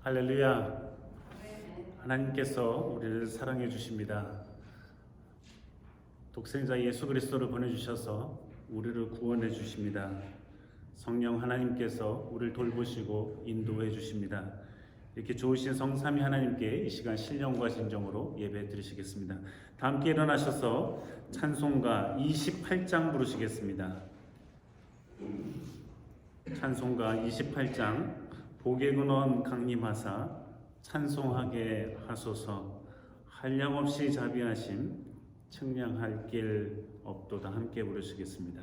할렐루야. 하나님께서 우리를 사랑해 주십니다. 독생자 예수 그리스도를 보내주셔서 우리를 구원해 주십니다. 성령 하나님께서 우리를 돌보시고 인도해 주십니다. 이렇게 좋으신 성삼위 하나님께 이 시간 신령과 진정으로 예배 드리시겠습니다. 다 함께 일어나셔서 찬송가 28장 부르시겠습니다. 찬송가 28장 복의 근원 강림하사 찬송하게 하소서. 한량없이 자비하심 측량할 길 없도다. 함께 부르시겠습니다.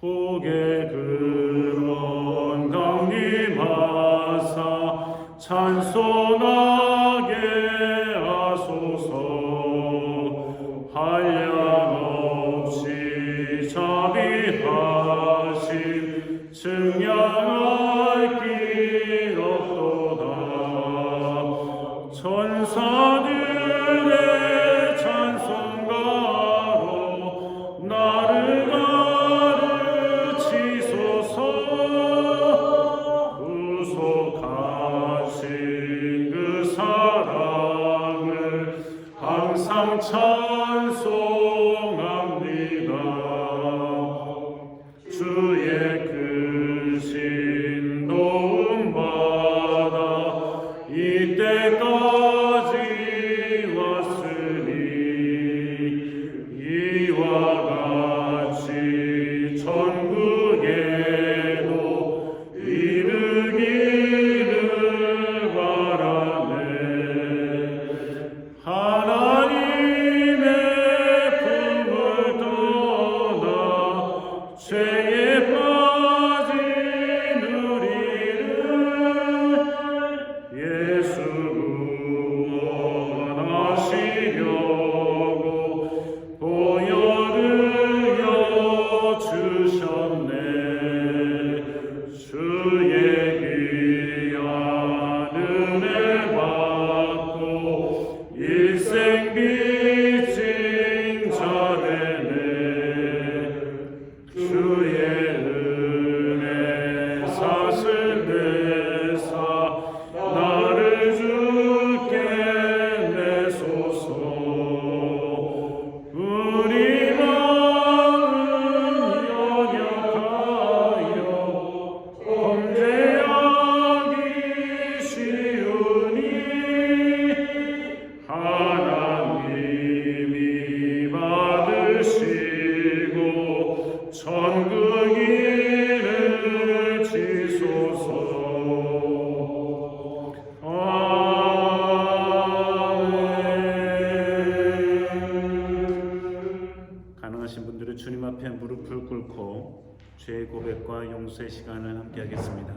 복의 근원 강림하사 찬송하게 하소서. 한량없이 자비하심 측량할 길 없도다. 천사들의 찬송가로 나를 가르치소서. 구속하신 그 사랑을 항상 찬송합니다. 주의 크신 도움받아 이때까지 왔으니 이와 같이 천국에도 이르기를 바라네. 하나님의 품을 떠나 죄에 빠진 우리를 예수 구원하시려고 보혈을 여주셨네. 주의 귀한 은혜 받고 일생 빚진 자 되네. 주의 은혜 사슬 내사 나를 주께 내소서. 우리 마음 연약하여 범죄하기 쉬우니 하나님이 받으시고 천국 이를 지소서. 가능하신 분들은 주님 앞에 무릎을 꿇고 죄의 고백과 용서의 시간을 함께 하겠습니다.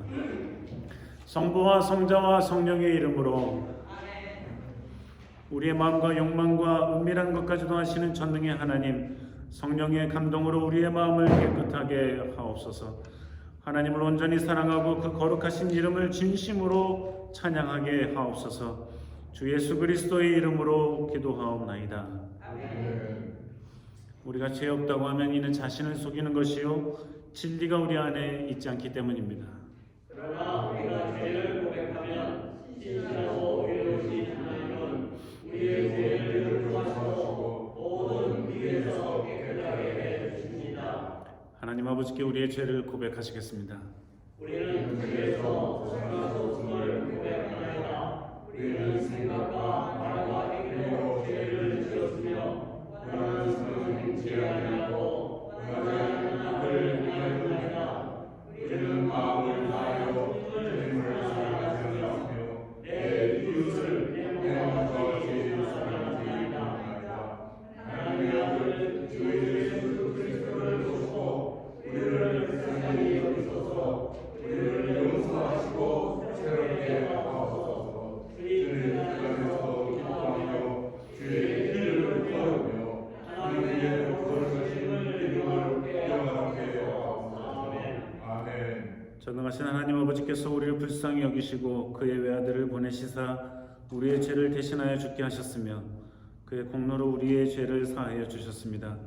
성부와 성자와 성령의 이름으로 우리의 마음과 욕망과 은밀한 것까지도 아시는 전능의 하나님, 성령의 감동으로 우리의 마음을 깨끗하게 하옵소서. 하나님을 온전히 사랑하고 그 거룩하신 이름을 진심으로 찬양하게 하옵소서. 주 예수 그리스도의 이름으로 기도하옵나이다. 우리가 죄 없다고 하면 이는 자신을 속이는 것이요 진리가 우리 안에 있지 않기 때문입니다. 그러나 우리가 죄를 고백하면 진실하고 의로우신 하나님은 우리의 죄를 용서하시고 모든 위에서 깨끗하게 해 주십니다. 하나님 아버지께 우리의 죄를 고백하시겠습니다. 우리는 주에서 성령으로 고백하나이다. 우리는 생각과 말과 행위로 죄를 지었으며 원하는 것은 행치 아니하고 원하지 않는 악을 행하였나이다. 우리는 마음을 다하여 주님을 사랑하며 내 이웃을 행복하게 해주는 사람이니이다. 하나님의 아들 주 예수 그리스도를 보시고 우리를 불쌍히 여기소서. 우리를 용서하시고 새롭게 하옵소서. 주님 안에서 기도하며 주의 길을 걸으며 하나님의 거룩하심을 이루어 깨어나게 하옵소서. 아멘. 전능하신 하나님 아버지께서 우리를 불쌍히 여기시고 그의 외아들을 보내시사 우리의 죄를 대신하여 죽게 하셨으며 그의 공로로 우리의 죄를 사하여 주셨습니다.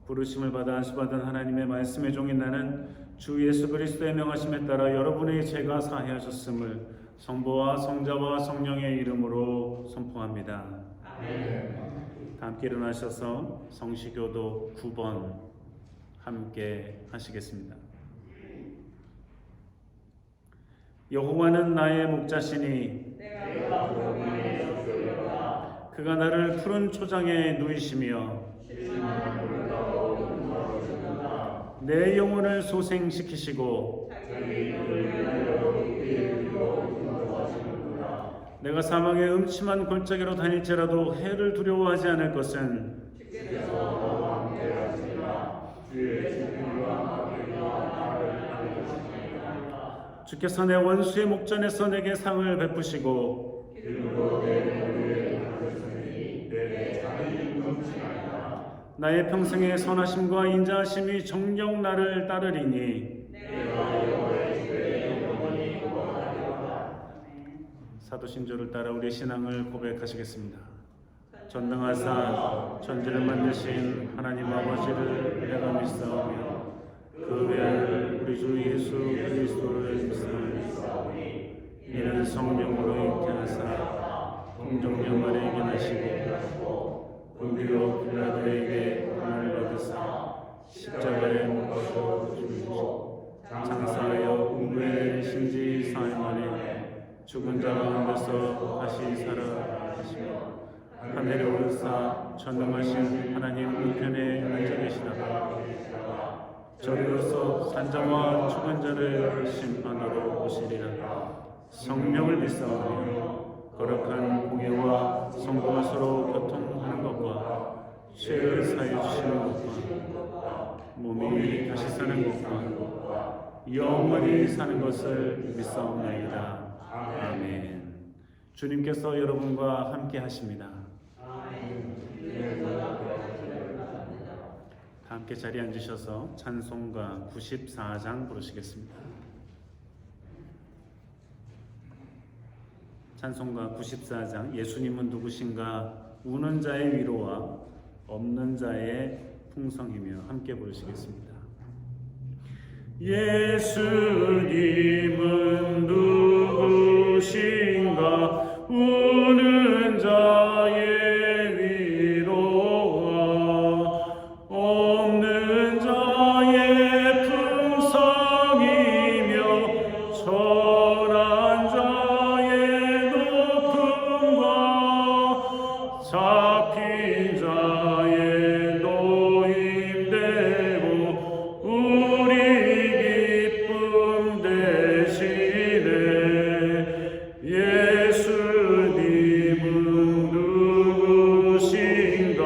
부르심을 받아 안수받은 하나님의 말씀의 종인 나는 주 예수 그리스도의 명하심에 따라 여러분의 죄가 사하여졌음을 성부와 성자와 성령의 이름으로 선포합니다. 아멘. 다 함께 일어나셔서 성시교도 9번 함께 하시겠습니다. 여호와는 나의 목자시니 내가 부르짖으며 주리로다. 그가 나를 푸른 초장에 누이시며 실만한 물가로 인도하시는다. 내 영혼을 소생시키시고 자기 눈을 열어 깊이 이르러 인도하시는구나. 내가 사망의 음침한 골짜기로 다닐지라도 해를 두려워하지 않을 것은 주께서 나와 함께 하시니라. 주의 진리와 함께가 나를 안위하시니라. 주께서 내 원수의 목전에서 내게 상을 베푸시고 기름으로 내 머리에 닦으시니 내 잔이 넘치나이다. 나의 평생의 선하심과 인자하심이 정녕 나를 따르리니 내가 여호와의 집에 영원히 거하리로다. 사도신조를 따라 우리의 신앙을 고백하시겠습니다. 전능하사 천지를 만드신 하나님 아버지를 내가 믿사오며 그 외아들 우리 주 예수 그리스도를 믿사오니 이는 성령으로 잉태하사 동정녀 마리아에게 나시고 본디오 빌라도에게 고난을 받으사 십자가에 못 박혀 죽으시고 장사하여 궁부에 내리신 지 사흘 만에 죽은 자 가운데서 다시 살아나시며 하늘에 오르사 전능하신 하나님 우편에 앉아 계시다가 저리로서 산자와 죽은 자를 심판하러 오시리라. 성령을 믿사오며 거룩한 공예와 성도가 서로 교통하는 것과 죄를 사해 주시는 것과 몸이 다시 사는 것과 영원히 사는 것을 믿사옵나이다. 아멘. 주님께서 여러분과 함께 하십니다. 다 함께 자리에 앉으셔서 찬송가 94장 부르시겠습니다. 찬송가 94장 예수님은 누구신가 우는 자의 위로와 없는 자의 풍성이며 함께 부르시겠습니다. 예수님은 누구신가 우는 자의 위로와 없는 자의 풍성이며 천한 자의 높음과 잡힌 자의 노임되고 우리 기쁨 되시네. 예수님은 누구신가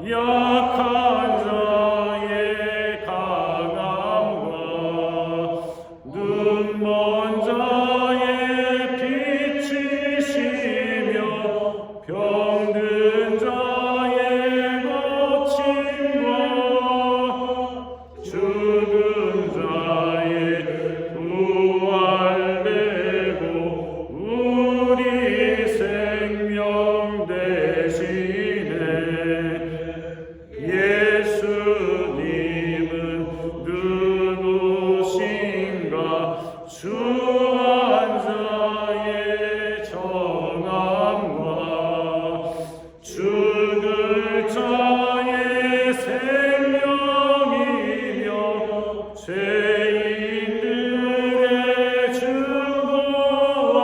약한 자의 강함과 눈먼 자의 빛이시며 병든 자의 고침과 죽은 자의 부활되고 우리 생명 되시네. 예수님은 누구신가 주한 자의 정함과 죽을 자의 생명이며 죄인들의 증거와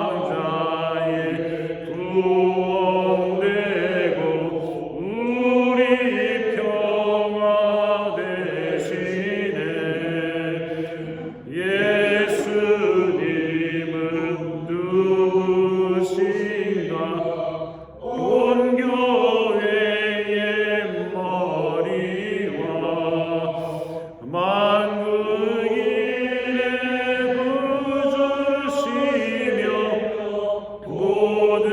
멸망자의 구원되고 우리 평화 되시네. 예수님은 누구신가 온 교회의 머리와 만국인의 구주시며 모든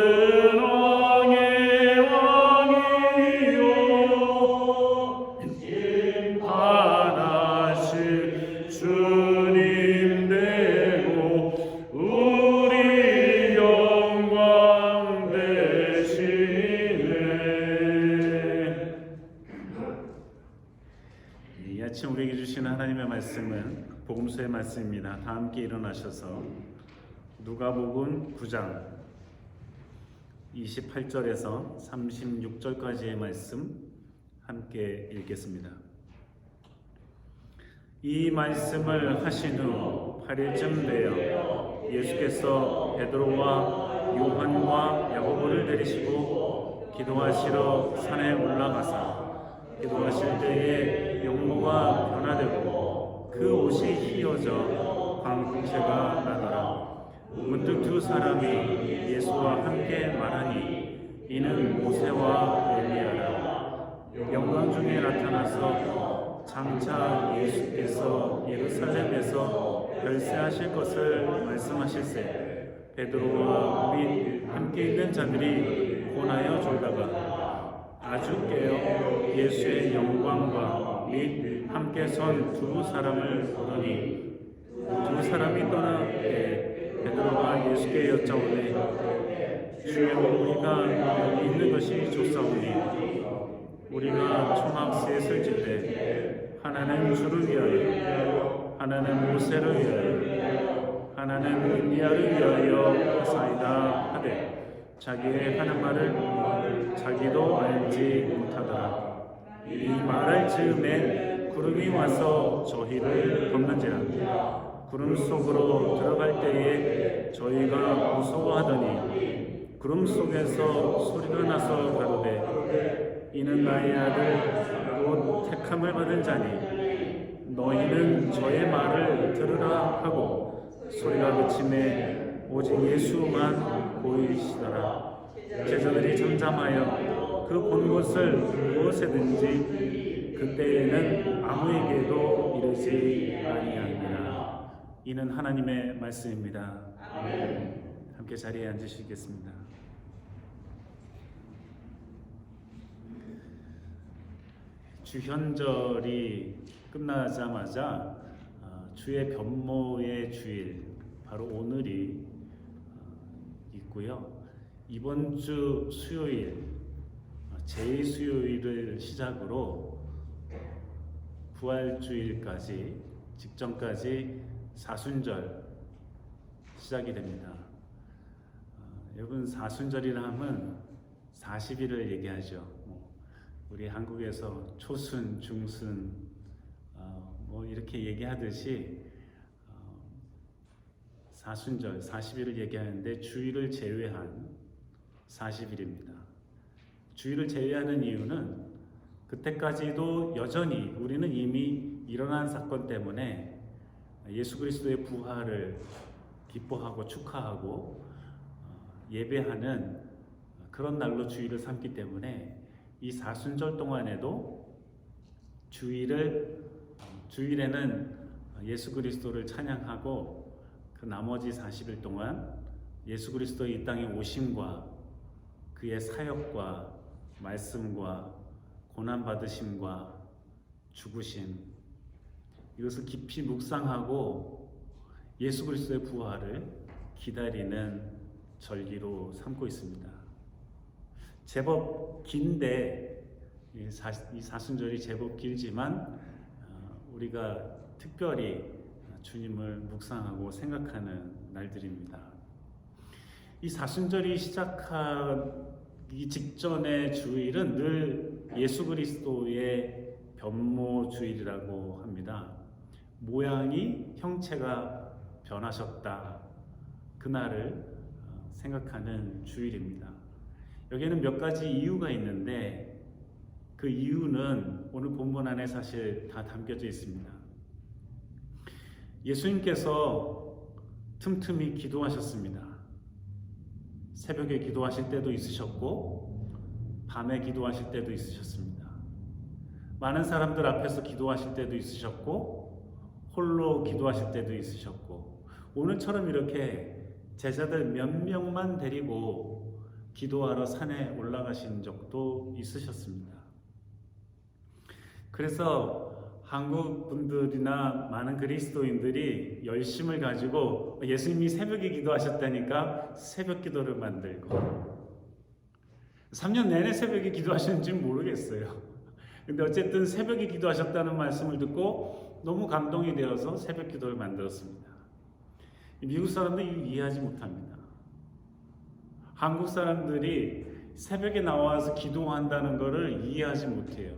왕의 왕이요 심판하실 주님 되고 우리 영광 되시네. 이 아침 우리에게 주시는 하나님의 말씀은 복음서의 말씀입니다. 다 함께 일어나셔서 누가복음 9장 28절에서 36절까지의 말씀 함께 읽겠습니다. 이 말씀을 하신 후 8일쯤 되어 예수께서 베드로와 요한과 야고보를 데리시고 기도하시러 산에 올라가사 기도하실 때에 용모가 변화되고 그 옷이 휘어져 광채가 나더라. 문득 두 사람이 예수와 함께 말하니 이는 모세와 엘리야라. 영광 중에 나타나서 장차 예수께서 예루살렘에서 별세하실 것을 말씀하실세 베드로와 및 함께 있는 자들이 고나여 졸다가 아주 깨어 예수의 영광과 및 함께 선 두 사람을 보더니 두 사람이 떠나게 베드로가 예수께 여짜오되 주여 우리가 여기 있는 것이 좋사오니 우리가 초막 셋을 짓되 하나는 주를 위하여 하나는 모세를 위하여 하나는 엘리야를 위하여 하사이다 하되 자기의 하는 말을 자기도 알지 못하더라. 이 말할 즈음에 구름이 와서 저희를 덮는지라. 구름 속으로 들어갈 때에 저희가 무서워하더니 구름 속에서 소리가 나서 가로되 이는 나의 아들 곧 택함을 받은 자니 너희는 저의 말을 들으라 하고 소리가 그침에 오직 예수만 보이시더라. 제자들이 잠잠하여 그 본 것을 무엇에든지 그때에는 아무에게도 이르지 아니하니라. 이는 하나님의 말씀입니다. 함께 자리에 앉으시겠습니다. 주현절이 끝나자마자 주의 변모의 주일 바로 오늘이 있고요. 이번 주 수요일 제2수요일을 시작으로 부활주일까지 직전까지 사순절 시작이 됩니다. 여러분 사순절이라 하면 40일을 얘기하죠. 우리 한국에서 초순, 중순 뭐 이렇게 얘기하듯이 사순절 40일을 얘기하는데 주일을 제외한 40일입니다. 주일을 제외하는 이유는 그때까지도 여전히 우리는 이미 일어난 사건 때문에 예수 그리스도의 부활을 기뻐하고 축하하고 예배하는 그런 날로 주일을 삼기 때문에 이 사순절 동안에도 주일에는 예수 그리스도를 찬양하고 그 나머지 40일 동안 예수 그리스도의 이 땅에 오심과 그의 사역과 말씀과 고난받으심과 죽으심 이것을 깊이 묵상하고 예수 그리스도의 부활을 기다리는 절기로 삼고 있습니다. 제법 긴데 이 사순절이 제법 길지만 우리가 특별히 주님을 묵상하고 생각하는 날들입니다. 이 사순절이 시작하기 직전의 주일은 늘 예수 그리스도의 변모 주일이라고 합니다. 모양이 형체가 변하셨다. 그날을 생각하는 주일입니다. 여기에는 몇 가지 이유가 있는데 그 이유는 오늘 본문 안에 사실 다 담겨져 있습니다. 예수님께서 틈틈이 기도하셨습니다. 새벽에 기도하실 때도 있으셨고 밤에 기도하실 때도 있으셨습니다. 많은 사람들 앞에서 기도하실 때도 있으셨고 홀로 기도하실 때도 있으셨고 오늘처럼 이렇게 제자들 몇 명만 데리고 기도하러 산에 올라가신 적도 있으셨습니다. 그래서 한국 분들이나 많은 그리스도인들이 열심을 가지고 예수님이 새벽에 기도하셨다니까 새벽 기도를 만들고 3년 내내 새벽에 기도하셨는지는 모르겠어요. 근데 어쨌든 새벽에 기도하셨다는 말씀을 듣고 너무 감동이 되어서 새벽 기도를 만들었습니다. 미국 사람들이 이해하지 못합니다. 한국 사람들이 새벽에 나와서 기도한다는 것을 이해하지 못해요.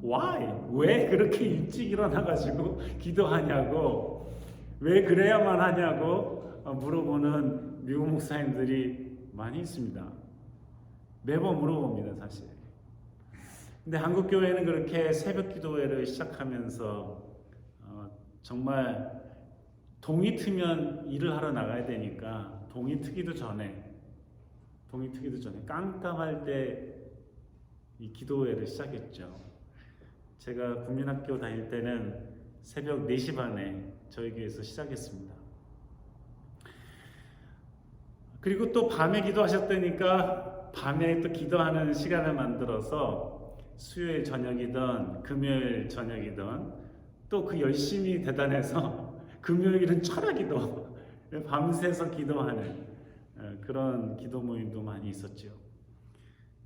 Why? 왜 그렇게 일찍 일어나가지고 기도하냐고, 왜 그래야만 하냐고 물어보는 미국 목사님들이 많이 있습니다. 매번 물어봅니다, 사실. 근데 한국 교회는 그렇게 새벽 기도회를 시작하면서 정말 동이 트면 일을 하러 나가야 되니까 동이 트기도 전에 깜깜할 때 이 기도회를 시작했죠. 제가 국민학교 다닐 때는 새벽 4시 반에 저희 교회에서 시작했습니다. 그리고 또 밤에 기도하셨다니까 밤에 또 기도하는 시간을 만들어서 수요일 저녁이든 금요일 저녁이든 또 그 열심히 대단해서 금요일은 철학기도 밤새서 기도하는 그런 기도 모임도 많이 있었죠.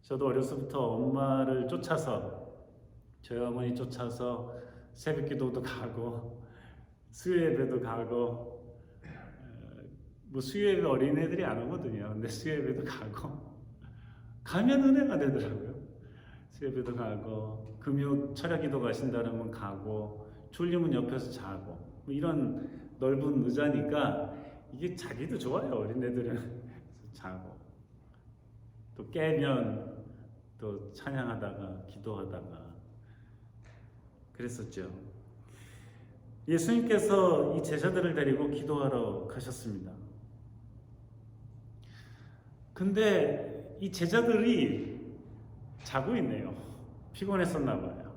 저도 어려서부터 엄마를 쫓아서, 저희 어머니 쫓아서 새벽 기도도 가고 수요 예배도 가고, 뭐 수요 예배 어린애들이 안 오거든요. 근데 수요 예배도 가면 은혜가 되더라고요. 수요 예배도 가고, 금요 철야 기도 가신다면 가고, 졸리면 옆에서 자고, 뭐 이런 넓은 의자니까 이게 자기도 좋아요. 어린애들은 자고, 또 깨면 또 찬양하다가 기도하다가 그랬었죠. 예수님께서 이 제자들을 데리고 기도하러 가셨습니다. 근데 이 제자들이 자고 있네요. 피곤했었나 봐요.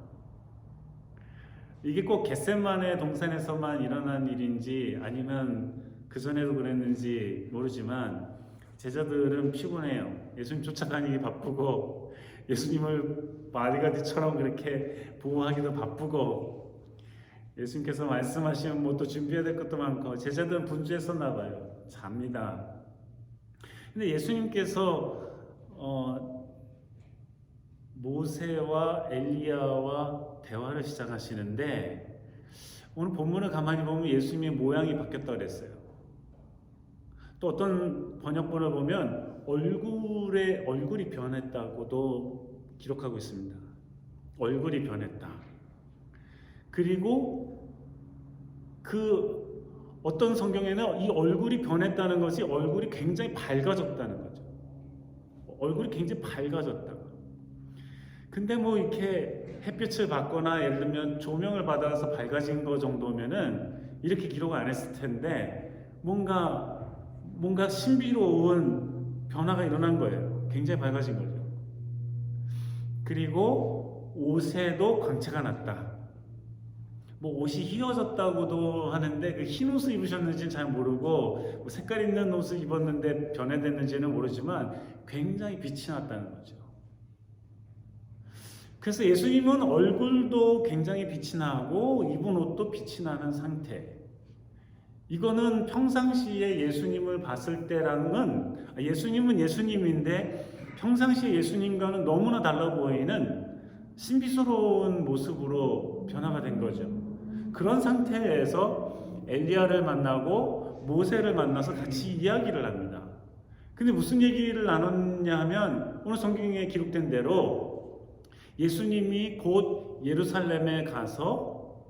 이게 꼭 겟세마네 동산에서만 일어난 일인지 아니면 그전에도 그랬는지 모르지만 제자들은 피곤해요. 예수님 쫓아다니기 바쁘고 예수님을 바디가드처럼 그렇게 보호하기도 바쁘고 예수님께서 말씀하시면 뭐 또 준비해야 될 것도 많고 제자들은 분주했었나 봐요. 잡니다. 근데 예수님께서 모세와 엘리야와 대화를 시작하시는데 오늘 본문을 가만히 보면 예수님의 모양이 바뀌었다고 그랬어요. 또 어떤 번역본을 보면 얼굴이 변했다고도 기록하고 있습니다. 얼굴이 변했다. 그리고 그 어떤 성경에는 이 얼굴이 변했다는 것이 얼굴이 굉장히 밝아졌다는 거죠. 얼굴이 굉장히 밝아졌다. 근데 뭐 이렇게 햇빛을 받거나 예를 들면 조명을 받아서 밝아진 거 정도면은 이렇게 기록을 안 했을 텐데 뭔가 신비로운 변화가 일어난 거예요. 굉장히 밝아진 거죠. 그리고 옷에도 광채가 났다. 뭐 옷이 휘어졌다고도 하는데 그 흰 옷을 입으셨는지는 잘 모르고 뭐 색깔 있는 옷을 입었는데 변해됐는지는 모르지만 굉장히 빛이 났다는 거죠. 그래서 예수님은 얼굴도 굉장히 빛이 나고 입은 옷도 빛이 나는 상태. 이거는 평상시에 예수님을 봤을 때랑은 예수님은 예수님인데 평상시에 예수님과는 너무나 달라 보이는 신비스러운 모습으로 변화가 된 거죠. 그런 상태에서 엘리야를 만나고 모세를 만나서 같이 이야기를 합니다. 근데 무슨 얘기를 나눴냐 하면 오늘 성경에 기록된 대로 예수님이 곧 예루살렘에 가서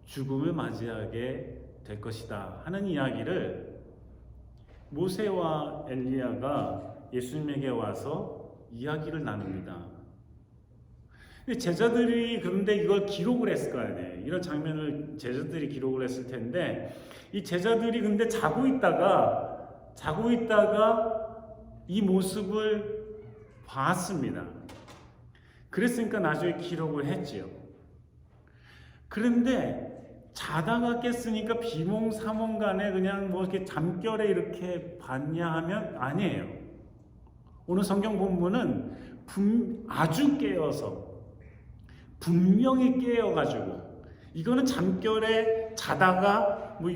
죽음을 맞이하게 될 것이다 하는 이야기를 모세와 엘리야가 예수님에게 와서 이야기를 나눕니다. 근데 제자들이 그런데 이걸 기록을 했을 거 아니에요. 이런 장면을 제자들이 기록을 했을 텐데 이 제자들이 근데 자고 있다가 이 모습을 봤습니다. 그랬으니까 나중에 기록을 했지요. 그런데 자다가 깼으니까 비몽사몽간에 그냥 뭐 이렇게 잠결에 이렇게 봤냐 하면 아니에요. 오늘 성경 본문은 아주 깨어서 분명히 깨어가지고 이거는 잠결에 자다가 뭐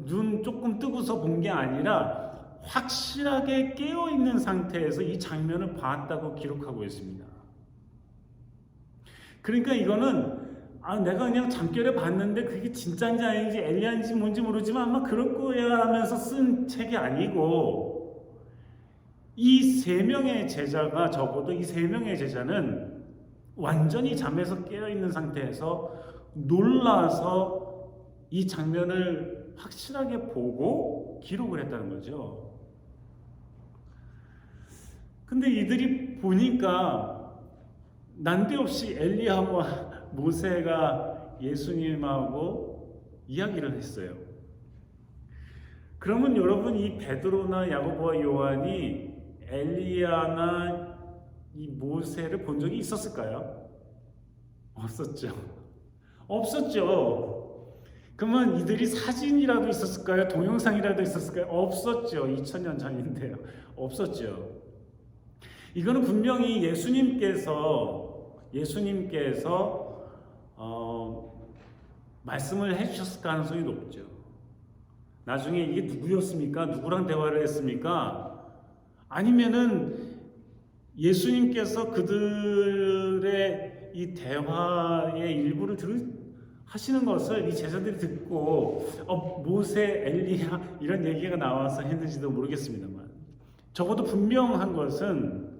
눈 조금 뜨고서 본 게 아니라 확실하게 깨어 있는 상태에서 이 장면을 봤다고 기록하고 있습니다. 그러니까 이거는 내가 그냥 잠결에 봤는데 그게 진짜인지 아닌지 엘리야인지 뭔지 모르지만 아마 그럴 거야 하면서 쓴 책이 아니고, 이 세 명의 제자가, 적어도 이 세 명의 제자는 완전히 잠에서 깨어있는 상태에서 놀라서 이 장면을 확실하게 보고 기록을 했다는 거죠. 근데 이들이 보니까 난데없이 엘리야와 모세가 예수님하고 이야기를 했어요. 그러면 여러분, 이 베드로나 야고보와 요한이 엘리야나 이 모세를 본 적이 있었을까요? 없었죠. 없었죠. 그러면 이들이 사진이라도 있었을까요? 동영상이라도 있었을까요? 없었죠. 2000년 전인데요. 없었죠. 이거는 분명히 예수님께서 말씀을 해주셨을 가능성이 높죠. 나중에 이게 누구였습니까? 누구랑 대화를 했습니까? 아니면은 예수님께서 그들의 이 대화의 일부를 하시는 것을 이 제자들이 듣고 모세, 엘리야 이런 얘기가 나와서 했는지도 모르겠습니다만, 적어도 분명한 것은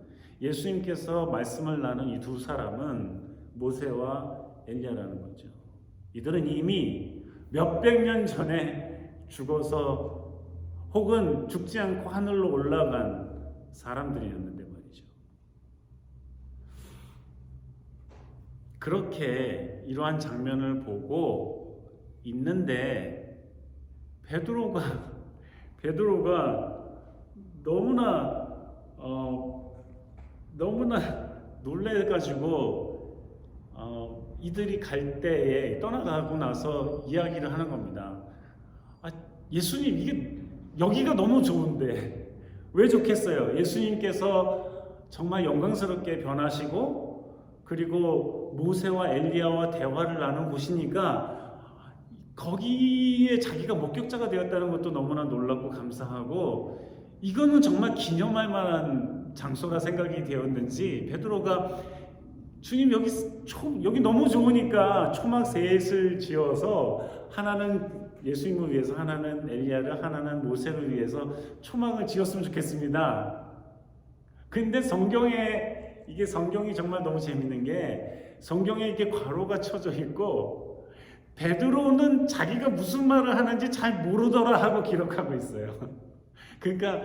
예수님께서 말씀을 나눈 이 두 사람은 모세와 엘리야라는 거죠. 이들은 이미 몇백 년 전에 죽어서 혹은 죽지 않고 하늘로 올라간 사람들이었는데 말이죠. 그렇게 이러한 장면을 보고 있는데 베드로가 너무나 놀래가지고 이들이 갈 때에 떠나가고 나서 이야기를 하는 겁니다. 예수님, 이게 여기가 너무 좋은데 왜 좋겠어요? 예수님께서 정말 영광스럽게 변하시고 그리고 모세와 엘리야와 대화를 나눈 곳이니까 거기에 자기가 목격자가 되었다는 것도 너무나 놀랍고 감사하고, 이거는 정말 기념할 만한 장소라 생각이 되었는지 베드로가 주님, 여기 너무 좋으니까 초막 셋을 지어서 하나는 예수님을 위해서, 하나는 엘리야를, 하나는 모세를 위해서 초막을 지었으면 좋겠습니다. 근데 성경이 정말 너무 재밌는 게 성경에 이렇게 괄호가 쳐져 있고 베드로는 자기가 무슨 말을 하는지 잘 모르더라 하고 기록하고 있어요. 그러니까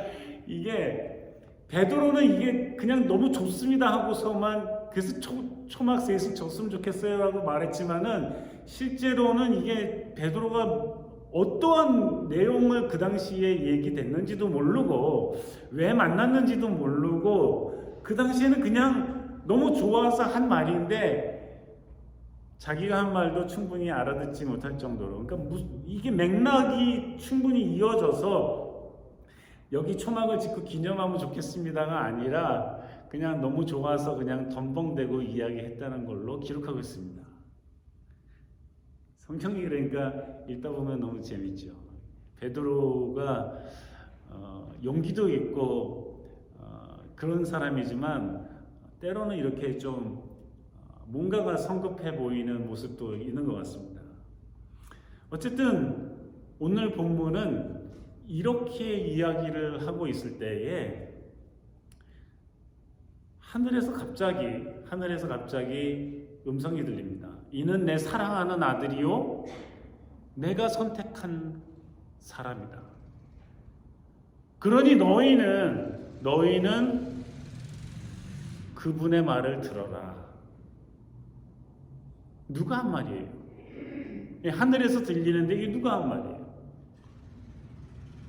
베드로는 이게 그냥 너무 좋습니다 하고서만, 그래서 초막 셋을 졌으면 좋겠어요 라고 말했지만은 실제로는 이게 베드로가 어떠한 내용을 그 당시에 얘기됐는지도 모르고 왜 만났는지도 모르고 그 당시에는 그냥 너무 좋아서 한 말인데 자기가 한 말도 충분히 알아듣지 못할 정도로, 그러니까 이게 맥락이 충분히 이어져서 여기 초막을 짓고 기념하면 좋겠습니다가 아니라 그냥 너무 좋아서 그냥 덤벙대고 이야기했다는 걸로 기록하고 있습니다. 성경이 그러니까 읽다 보면 너무 재밌죠. 베드로가 용기도 있고 그런 사람이지만 때로는 이렇게 좀 뭔가가 성급해 보이는 모습도 있는 것 같습니다. 어쨌든 오늘 본문은 이렇게 이야기를 하고 있을 때에 하늘에서 갑자기 음성이 들립니다. 이는 내 사랑하는 아들이요 내가 선택한 사람이다. 그러니 너희는 그분의 말을 들어라. 누가 한 말이에요? 하늘에서 들리는데 이게 누가 한 말이에요?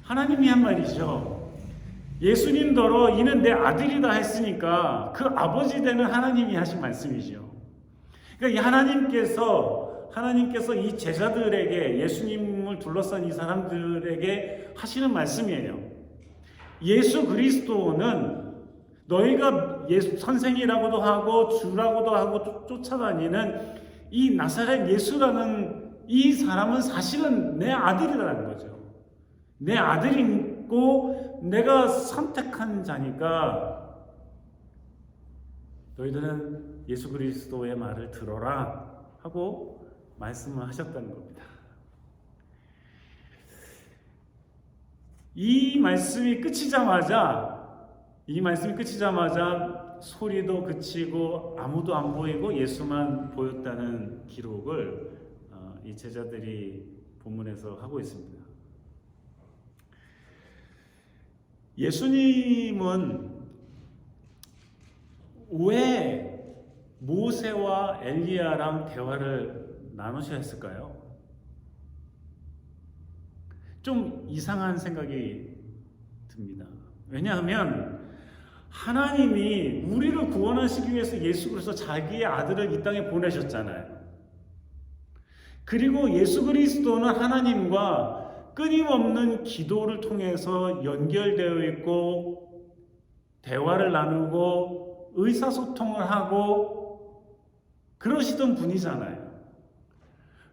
하나님이 한 말이죠. 예수님더러 이는 내 아들이다 했으니까 그 아버지 되는 하나님이 하신 말씀이죠. 그러니까 이 하나님께서 이 제자들에게, 예수님을 둘러싼 이 사람들에게 하시는 말씀이에요. 예수 그리스도는 너희가 선생이라고도 하고 주라고도 하고 쫓아다니는 이 나사렛 예수라는 이 사람은 사실은 내 아들이라는 거죠. 내 아들이고 내가 선택한 자니까 너희들은 예수 그리스도의 말을 들어라 하고 말씀을 하셨다는 겁니다. 이 말씀이 끝이자마자 소리도 그치고 아무도 안 보이고 예수만 보였다는 기록을 이 제자들이 본문에서 하고 있습니다. 예수님은 왜 모세와 엘리야랑 대화를 나누셔야 했을까요? 좀 이상한 생각이 듭니다. 왜냐하면 하나님이 우리를 구원하시기 위해서 예수 그리스도 자기의 아들을 이 땅에 보내셨잖아요. 그리고 예수 그리스도는 하나님과 끊임없는 기도를 통해서 연결되어 있고 대화를 나누고 의사소통을 하고 그러시던 분이잖아요.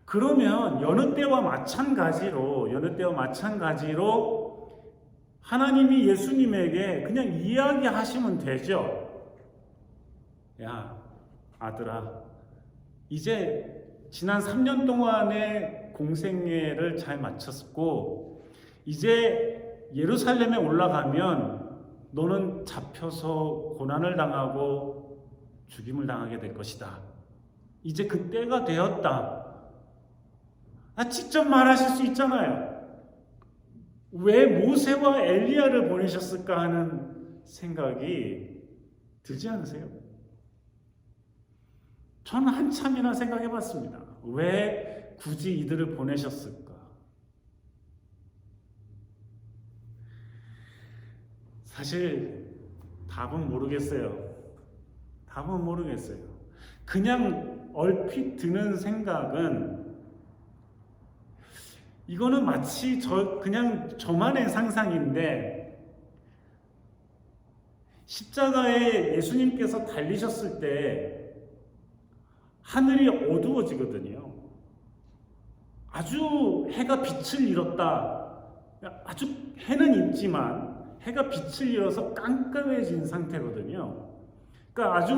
그러면 여느 때와 마찬가지로 하나님이 예수님에게 그냥 이야기하시면 되죠. 야, 아들아, 이제 지난 3년 동안의 공생애를 잘 마쳤고 이제 예루살렘에 올라가면 너는 잡혀서 고난을 당하고 죽임을 당하게 될 것이다. 이제 그 때가 되었다. 직접 말하실 수 있잖아요. 왜 모세와 엘리야를 보내셨을까 하는 생각이 들지 않으세요? 저는 한참이나 생각해 봤습니다. 왜 굳이 이들을 보내셨을까? 사실 답은 모르겠어요. 그냥 얼핏 드는 생각은 이거는 마치 그냥 저만의 상상인데 십자가에 예수님께서 달리셨을 때 하늘이 어두워지거든요. 아주 해가 빛을 잃었다. 아주 해는 있지만 해가 빛을 잃어서 깜깜해진 상태거든요. 그러니까 아주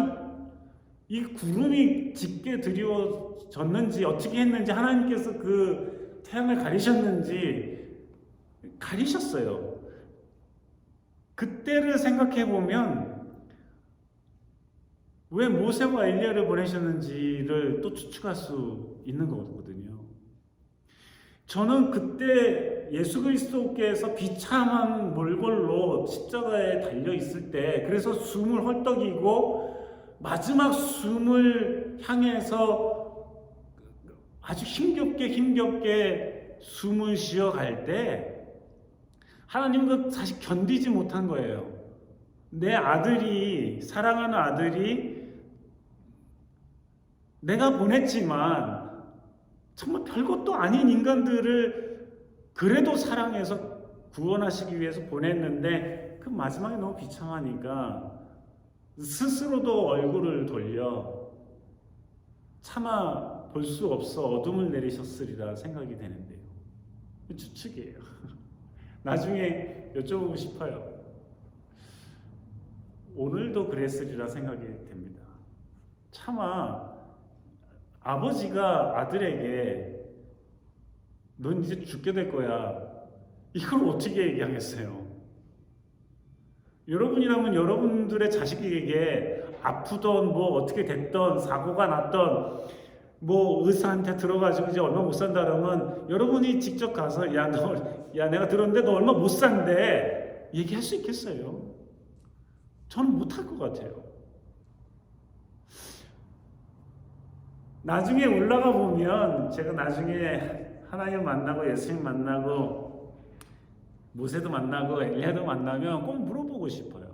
이 구름이 짙게 드리워졌는지 어떻게 했는지 하나님께서 그 태양을 가리셨어요. 그때를 생각해 보면 왜 모세와 엘리야를 보내셨는지를 또 추측할 수 있는 거거든요. 저는 그때 예수 그리스도께서 비참한 몰골로 십자가에 달려 있을 때, 그래서 숨을 헐떡이고 마지막 숨을 향해서 아주 힘겹게 숨을 쉬어갈 때 하나님은 사실 견디지 못한 거예요. 내 아들이, 사랑하는 아들이 내가 보냈지만 정말 별것도 아닌 인간들을 그래도 사랑해서 구원하시기 위해서 보냈는데 그 마지막에 너무 비참하니까 스스로도 얼굴을 돌려 차마 볼 수 없어 어둠을 내리셨으리라 생각이 되는데요. 추측이에요. 나중에 여쭤보고 싶어요. 오늘도 그랬으리라 생각이 됩니다. 차마 아버지가 아들에게 넌 이제 죽게 될 거야. 이걸 어떻게 얘기하겠어요? 여러분이라면 여러분들의 자식에게 아프던 어떻게 됐던 사고가 났던 의사한테 들어가지고 이제 얼마 못 산다 그러면 여러분이 직접 가서 내가 들었는데 너 얼마 못 산대 얘기할 수 있겠어요? 저는 못할 것 같아요. 나중에 올라가 보면 제가 나중에 하나님 만나고 예수님 만나고 모세도 만나고 엘리야도 만나면 꼭 물어보고 싶어요.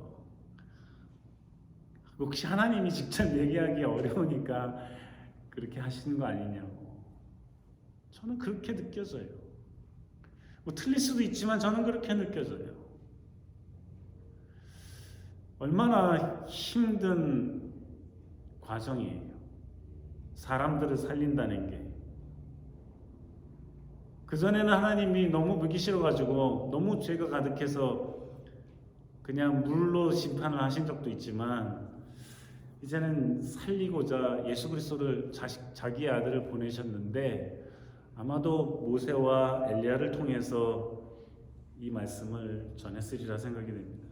혹시 하나님이 직접 얘기하기 어려우니까 그렇게 하시는 거 아니냐고. 저는 그렇게 느껴져요. 틀릴 수도 있지만 저는 그렇게 느껴져요. 얼마나 힘든 과정이에요. 사람들을 살린다는 게. 그전에는 하나님이 너무 보기 싫어가지고 너무 죄가 가득해서 그냥 물로 심판을 하신 적도 있지만 이제는 살리고자 예수 그리스도를 자기의 아들을 보내셨는데 아마도 모세와 엘리야를 통해서 이 말씀을 전했으리라 생각이 됩니다.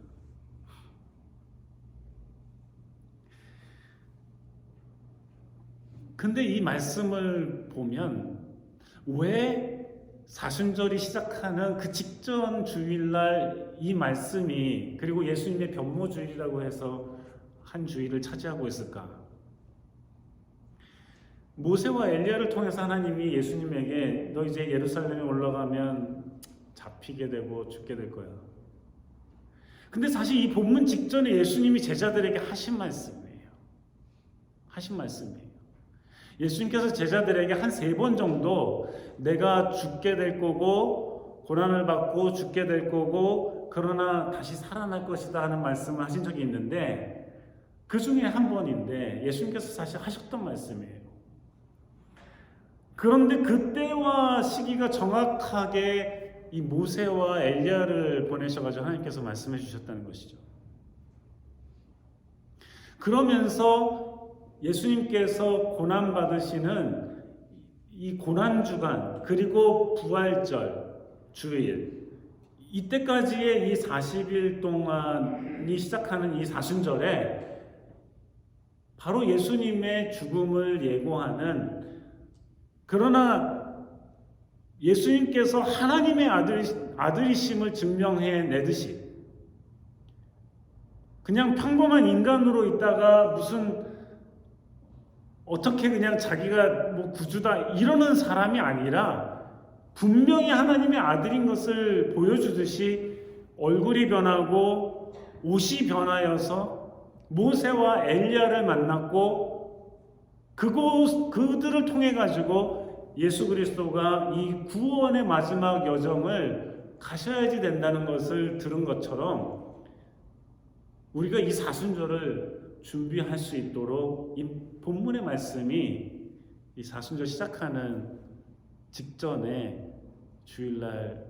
근데 이 말씀을 보면 왜 사순절이 시작하는 그 직전 주일날 이 말씀이 그리고 예수님의 변모주일이라고 해서 한 주일을 차지하고 있을까? 모세와 엘리야를 통해서 하나님이 예수님에게 너 이제 예루살렘에 올라가면 잡히게 되고 죽게 될 거야. 근데 사실 이 본문 직전에 예수님이 제자들에게 하신 말씀이에요. 하신 말씀이에요. 예수님께서 제자들에게 한 3번 정도 내가 죽게 될 거고 고난을 받고 죽게 될 거고 그러나 다시 살아날 것이다 하는 말씀을 하신 적이 있는데 그 중에 한 번인데 예수님께서 사실 하셨던 말씀이에요. 그런데 그때와 시기가 정확하게 이 모세와 엘리야를 보내셔가지고 하나님께서 말씀해 주셨다는 것이죠. 그러면서 예수님께서 고난받으시는 이 고난주간 그리고 부활절 주일 이때까지의 이 40일 동안이 시작하는 이 사순절에 바로 예수님의 죽음을 예고하는 그러나 예수님께서 하나님의 아들이심을 증명해내듯이 그냥 평범한 인간으로 있다가 무슨 어떻게 그냥 자기가 뭐 구주다 이러는 사람이 아니라 분명히 하나님의 아들인 것을 보여주듯이 얼굴이 변하고 옷이 변하여서 모세와 엘리야를 만났고 그들을 통해 가지고 예수 그리스도가 이 구원의 마지막 여정을 가셔야지 된다는 것을 들은 것처럼 우리가 이 사순절을 준비할 수 있도록 이 본문의 말씀이 이 사순절 시작하는 직전에 주일날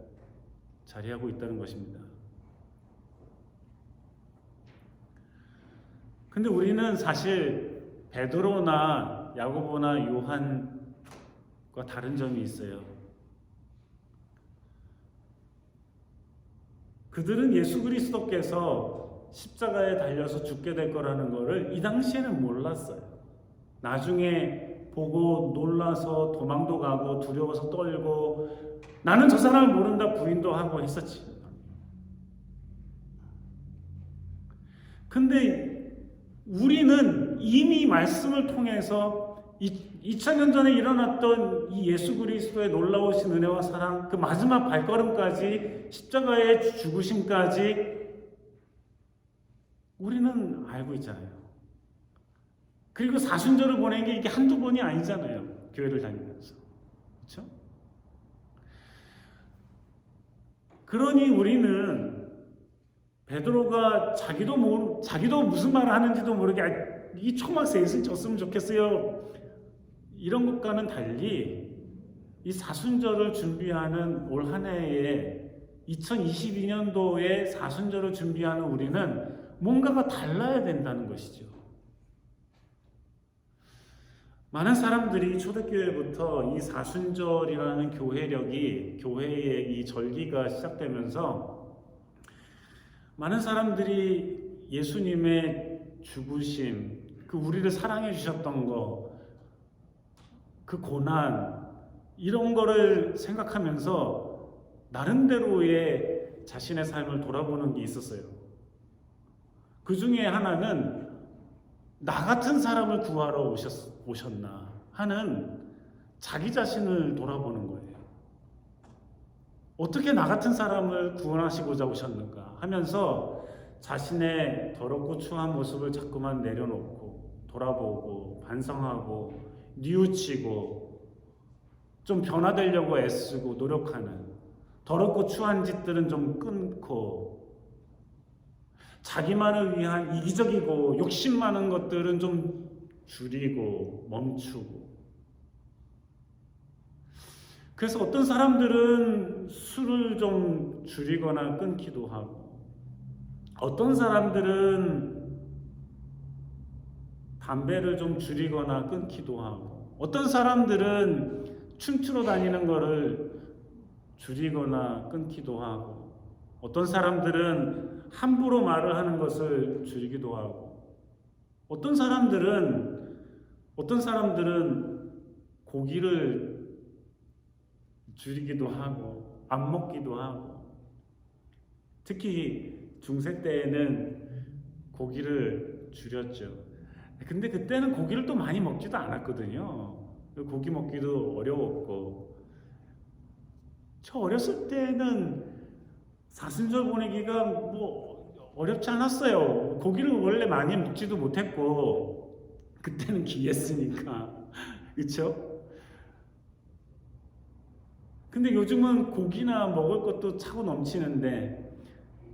자리하고 있다는 것입니다. 근데 우리는 사실 베드로나 야고보나 요한과 다른 점이 있어요. 그들은 예수 그리스도께서 십자가에 달려서 죽게 될 거라는 것을 이 당시에는 몰랐어요. 나중에 보고 놀라서 도망도 가고 두려워서 떨고 나는 저 사람을 모른다 부인도 하고 했었지. 근데 우리는 이미 말씀을 통해서 2000년 전에 일어났던 이 예수 그리스도의 놀라우신 은혜와 사랑 그 마지막 발걸음까지 십자가의 죽으심까지 우리는 알고 있잖아요. 그리고 사순절을 보낸 게 이게 한두 번이 아니잖아요. 교회를 다니면서. 그렇죠? 그러니 우리는 베드로가 자기도 무슨 말을 하는지도 모르게 이 초막셋을 졌으면 좋겠어요. 이런 것과는 달리 이 사순절을 준비하는 올 한 해에 2022년도에 사순절을 준비하는 우리는 뭔가가 달라야 된다는 것이죠. 많은 사람들이 초대교회부터 이 사순절이라는 교회의 이 절기가 시작되면서 많은 사람들이 예수님의 죽으심, 그 우리를 사랑해 주셨던 거, 그 고난 이런 거를 생각하면서 나름대로의 자신의 삶을 돌아보는 게 있었어요. 그 중에 하나는 나 같은 사람을 구하러 오셨나 하는 자기 자신을 돌아보는 거예요. 어떻게 나 같은 사람을 구원하시고자 오셨는가 하면서 자신의 더럽고 추한 모습을 자꾸만 내려놓고 돌아보고 반성하고 뉘우치고 좀 변화되려고 애쓰고 노력하는 더럽고 추한 짓들은 좀 끊고 자기만을 위한 이기적이고 욕심 많은 것들은 좀 줄이고 멈추고 그래서 어떤 사람들은 술을 좀 줄이거나 끊기도 하고 어떤 사람들은 담배를 좀 줄이거나 끊기도 하고, 어떤 사람들은 춤추러 다니는 거를 줄이거나 끊기도 하고, 어떤 사람들은 함부로 말을 하는 것을 줄이기도 하고, 어떤 사람들은 고기를 줄이기도 하고 안 먹기도 하고, 특히 중세 때에는 고기를 줄였죠. 근데 그때는 고기를 또 많이 먹지도 않았거든요. 고기 먹기도 어려웠고, 저 어렸을 때는 사순절 보내기가 뭐 어렵지 않았어요. 고기를 원래 많이 먹지도 못했고, 그때는 귀했으니까. 그쵸? 근데 요즘은 고기나 먹을 것도 차고 넘치는데,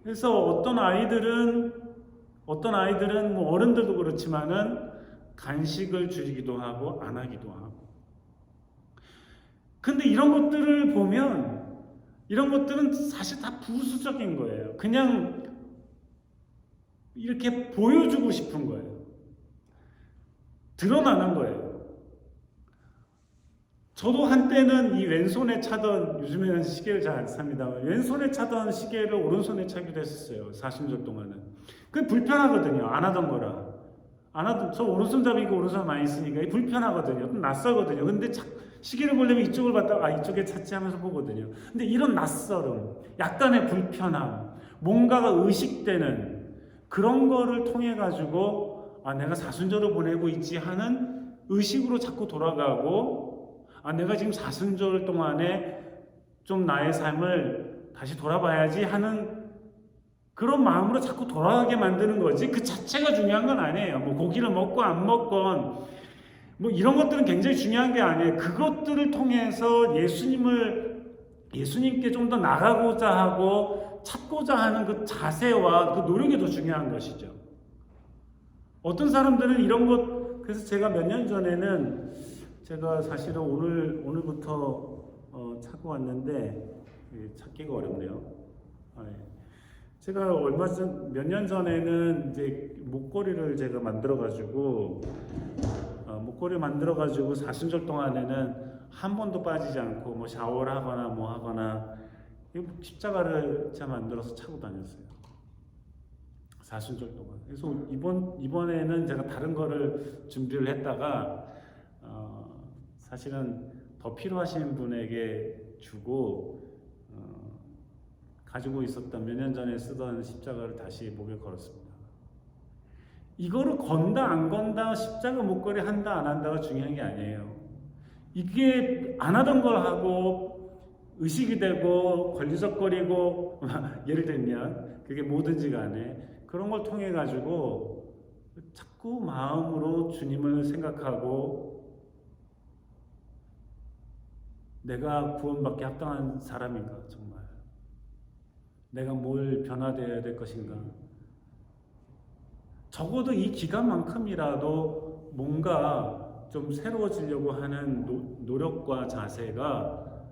그래서 어떤 아이들은 뭐 어른들도 그렇지만은 간식을 줄이기도 하고 안 하기도 하고. 근데 이런 것들을 보면, 이런 것들은 사실 다 부수적인 거예요. 그냥 이렇게 보여주고 싶은 거예요. 드러나는 거예요. 저도 한때는 이 왼손에 차던, 요즘에는 시계를 잘 안 삽니다만, 왼손에 차던 시계를 오른손에 차기도 했었어요. 40년 동안은. 그게 불편하거든요. 안 하던 거라. 저 오른손잡이고 오른손 많이 쓰니까 불편하거든요. 낯설거든요. 근데 시계를 보려면 이쪽을 봤다가 이쪽에 찾지 하면서 보거든요. 근데 이런 낯설음, 약간의 불편함, 뭔가가 의식되는 그런 거를 통해 가지고 내가 사순절을 보내고 있지 하는 의식으로 자꾸 돌아가고, 내가 지금 사순절 동안에 좀 나의 삶을 다시 돌아봐야지 하는 그런 마음으로 자꾸 돌아가게 만드는 거지, 그 자체가 중요한 건 아니에요. 뭐 고기를 먹고 안 먹건 뭐 이런 것들은 굉장히 중요한 게 아니에요. 그것들을 통해서 예수님께 좀 더 나가고자 하고 찾고자 하는 그 자세와 그 노력이 더 중요한 것이죠. 어떤 사람들은 이런 것, 그래서 제가 몇 년 전에는, 제가 사실은 오늘부터 찾고 왔는데 찾기가 어렵네요. 제가 몇 년 전에는 이제 목걸이를 제가 만들어가지고 사순절 동안에는 한 번도 빠지지 않고 뭐 샤워를 하거나 뭐 하거나 십자가를 제가 만들어서 차고 다녔어요. 사순절 동안. 그래서 이번에는 제가 다른 거를 준비를 했다가 사실은 더 필요하신 분에게 주고 가지고 있었던 몇 년 전에 쓰던 십자가를 다시 목에 걸었습니다. 이거를 건다 안 건다, 십자가 목걸이 한다 안 한다가 중요한 게 아니에요. 이게 안 하던 걸 하고 의식이 되고 걸리적거리고 예를 들면 그게 뭐든지 간에 그런 걸 통해 가지고 자꾸 마음으로 주님을 생각하고, 내가 구원받기 합당한 사람인가, 정말 내가 뭘 변화되어야 될 것인가, 적어도 이 기간만큼이라도 뭔가 좀 새로워지려고 하는 노력과 자세가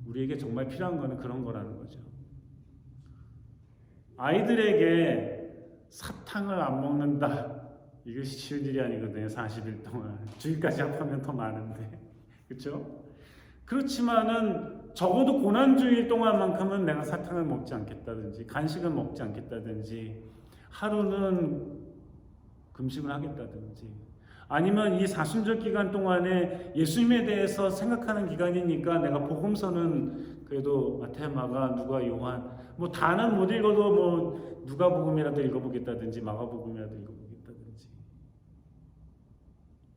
우리에게 정말 필요한 거는 그런 거라는 거죠. 아이들에게 사탕을 안 먹는다, 이것이 쉬운 일이 아니거든요. 40일 동안 주일까지 합하면 더 많은데, 그렇죠? 그렇지만은 적어도 고난주일 동안만큼은 내가 사탕을 먹지 않겠다든지 간식을 먹지 않겠다든지 하루는 금식을 하겠다든지, 아니면 이 사순절 기간 동안에 예수님에 대해서 생각하는 기간이니까 내가 복음서는 그래도 마태, 마가, 누가, 요한 뭐 다는 못 읽어도 뭐 누가복음이라도 읽어보겠다든지 마가복음이라도 읽어보겠다든지,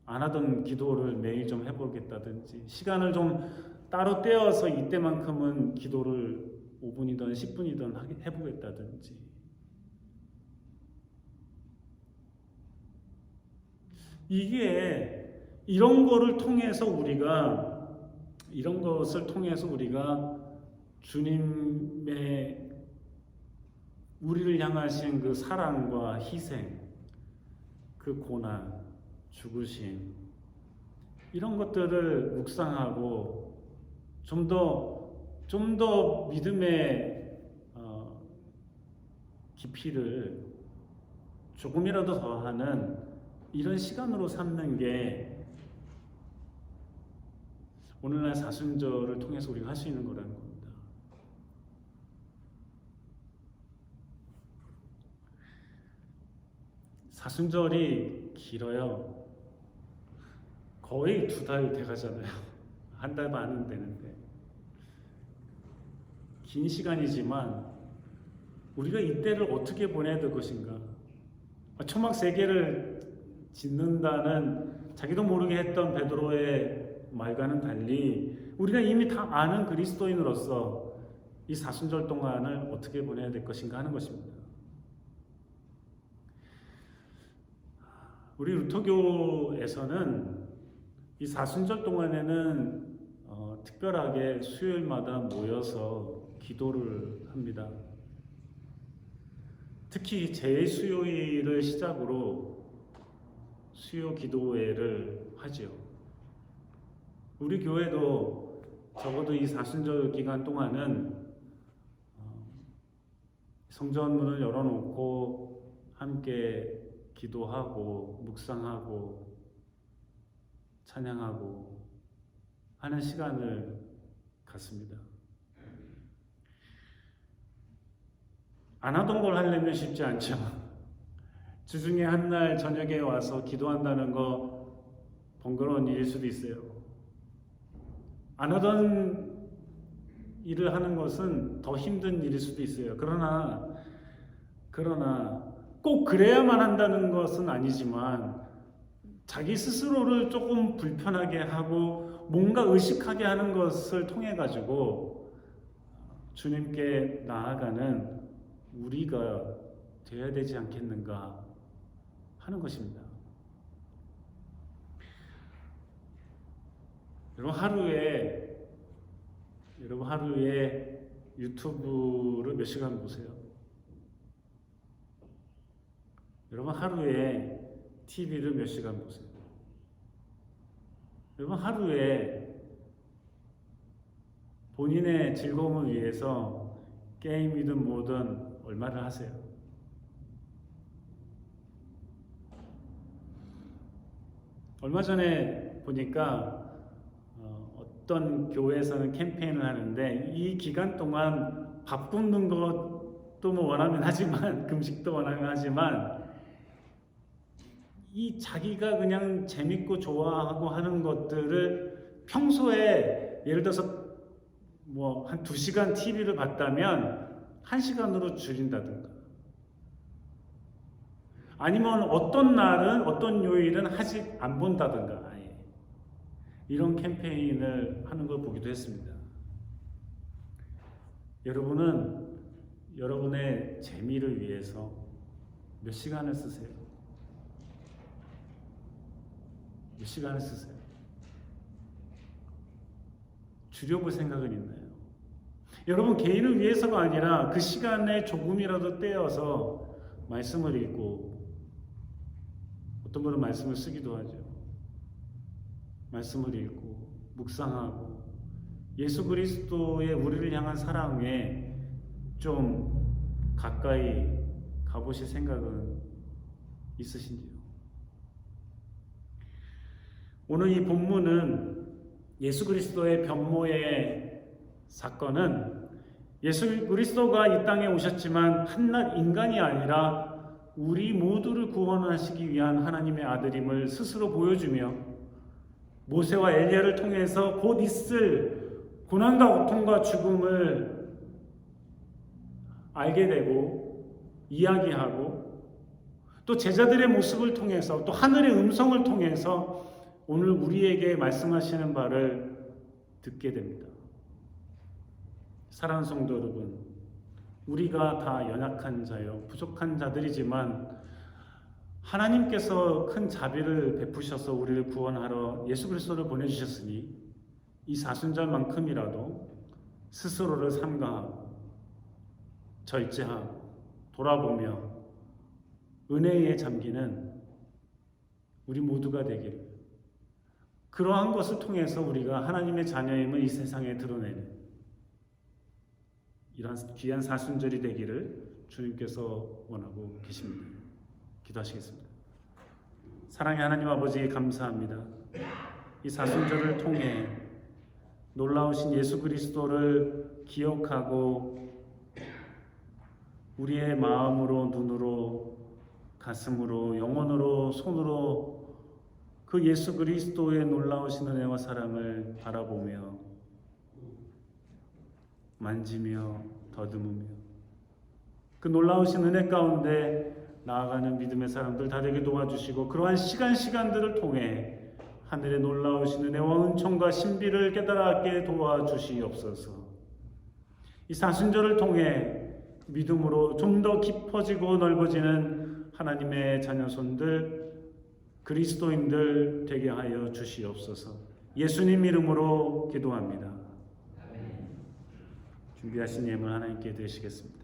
안 하던 기도를 매일 좀 해보겠다든지, 시간을 좀 따로 떼어서 이때만큼은 기도를 5분이든 10분이든 해보겠다든지. 이게 이런 것을 통해서 우리가 주님의 우리를 향하신 그 사랑과 희생, 그 고난, 죽으심, 이런 것들을 묵상하고 좀 더 믿음의 깊이를 조금이라도 더하는 이런 시간으로 삼는 게 오늘날 사순절을 통해서 우리가 할 수 있는 거라는 겁니다. 사순절이 길어요. 거의 2달 돼가잖아요. 1달 반은 되는데 긴 시간이지만 우리가 이때를 어떻게 보내야 될 것인가? 초막 3개를 짓는다는 자기도 모르게 했던 베드로의 말과는 달리 우리가 이미 다 아는 그리스도인으로서 이 사순절 동안을 어떻게 보내야 될 것인가 하는 것입니다. 우리 루터교에서는 이 사순절 동안에는 특별하게 수요일마다 모여서 기도를 합니다. 특히 제1수요일을 시작으로 수요 기도회를 하지요. 우리 교회도 적어도 이 사순절 기간 동안은 성전문을 열어놓고 함께 기도하고 묵상하고 찬양하고 하는 시간을 갖습니다. 안 하던 걸 하려면 쉽지 않죠. 주중에 한 날 저녁에 와서 기도한다는 거 번거로운 일일 수도 있어요. 안 하던 일을 하는 것은 더 힘든 일일 수도 있어요. 그러나 꼭 그래야만 한다는 것은 아니지만 자기 스스로를 조금 불편하게 하고 뭔가 의식하게 하는 것을 통해 가지고 주님께 나아가는 우리가 되어야 되지 않겠는가 하는 것입니다. 여러분 하루에 유튜브를 몇 시간 보세요? 여러분 하루에 TV를 몇 시간 보세요? 여러분 하루에 본인의 즐거움을 위해서 게임이든 뭐든 얼마를 하세요? 얼마 전에 보니까 어떤 교회에서는 캠페인을 하는데 이 기간 동안 밥 굶는 것도 뭐 원하면 하지만 금식도 원하면 하지만 이 자기가 그냥 재밌고 좋아하고 하는 것들을 평소에 예를 들어서 뭐 한 2시간 TV를 봤다면 1시간으로 줄인다든가 아니면 어떤 날은 어떤 요일은 안 본다든가 아예 이런 캠페인을 하는 걸 보기도 했습니다. 여러분은 여러분의 재미를 위해서 몇 시간을 쓰세요? 몇 시간을 쓰세요? 줄여볼 생각은 있나요? 여러분 개인을 위해서가 아니라 그 시간에 조금이라도 떼어서 말씀을 읽고 어떤 분은 말씀을 쓰기도 하죠. 말씀을 읽고 묵상하고 예수 그리스도의 우리를 향한 사랑에 좀 가까이 가보실 생각은 있으신지요? 오늘 이 본문은 예수 그리스도의 변모의 사건은 예수 그리스도가 이 땅에 오셨지만 한낱 인간이 아니라 우리 모두를 구원하시기 위한 하나님의 아들임을 스스로 보여주며 모세와 엘리야를 통해서 곧 있을 고난과 고통과 죽음을 알게 되고 이야기하고 또 제자들의 모습을 통해서 또 하늘의 음성을 통해서 오늘 우리에게 말씀하시는 바를 듣게 됩니다. 사랑하는 성도 여러분, 우리가 다 연약한 자요, 부족한 자들이지만 하나님께서 큰 자비를 베푸셔서 우리를 구원하러 예수 그리스도를 보내주셨으니 이 사순절만큼이라도 스스로를 삼가하고 절제하고 돌아보며 은혜에 잠기는 우리 모두가 되기를, 그러한 것을 통해서 우리가 하나님의 자녀임을 이 세상에 드러내는 이러한 귀한 사순절이 되기를 주님께서 원하고 계십니다. 기도하시겠습니다. 사랑의 하나님 아버지 감사합니다. 이 사순절을 통해 놀라우신 예수 그리스도를 기억하고 우리의 마음으로, 눈으로, 가슴으로, 영혼으로, 손으로 그 예수 그리스도의 놀라우신 은혜와 사랑을 바라보며 만지며 더듬으며 그 놀라우신 은혜 가운데 나아가는 믿음의 사람들 다 되게 도와주시고 그러한 시간들을 통해 하늘의 놀라우신 은혜와 은총과 신비를 깨달았게 도와주시옵소서. 이 사순절을 통해 믿음으로 좀 더 깊어지고 넓어지는 하나님의 자녀손들, 그리스도인들 되게 하여 주시옵소서. 예수님 이름으로 기도합니다. 준비하신 예물 하나님께 드리시겠습니다.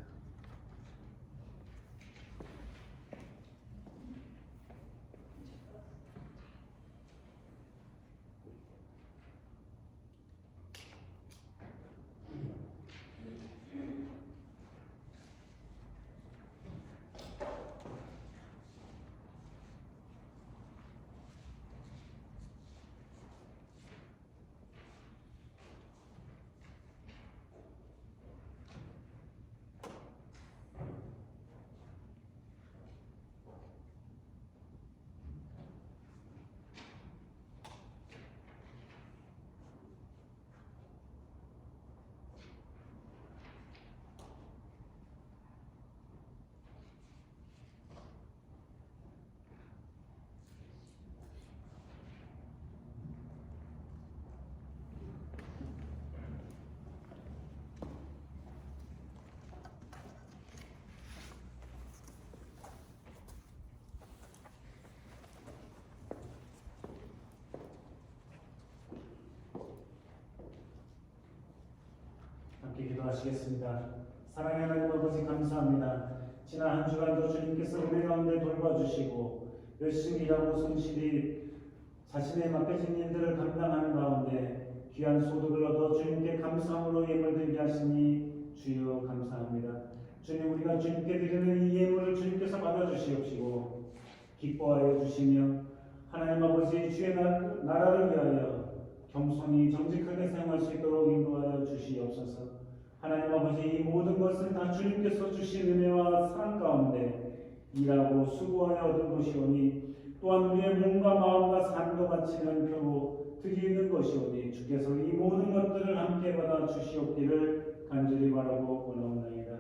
함께 기도하시겠습니다. 사랑의 하나님 아버지 감사합니다. 지난 한 주간도 주님께서 은혜 가운데 돌봐주시고 열심히 일하고 성실히 자신의 맡겨진 일들을 감당하는 가운데 귀한 소득을 얻어 주님께 감사함으로 예물 드리게 하시니 주여 감사합니다. 주님, 우리가 주님께 드리는 이 예물을 주님께서 받아주시옵시고 기뻐하여 주시며 하나님 아버지 주의 나라를 위하여 겸손히 정직하게 사용할 수 있도록 인도하여 주시옵소서. 하나님 아버지, 이 모든 것은 다 주님께서 주신 은혜와 사랑 가운데 일하고 수고하여 얻은 것이오니 또한 우리의 몸과 마음과 삶도 바치는 표로 득이 있는 것이오니 주께서 이 모든 것들을 함께 받아 주시옵기를 간절히 바라고 원하옵나이다.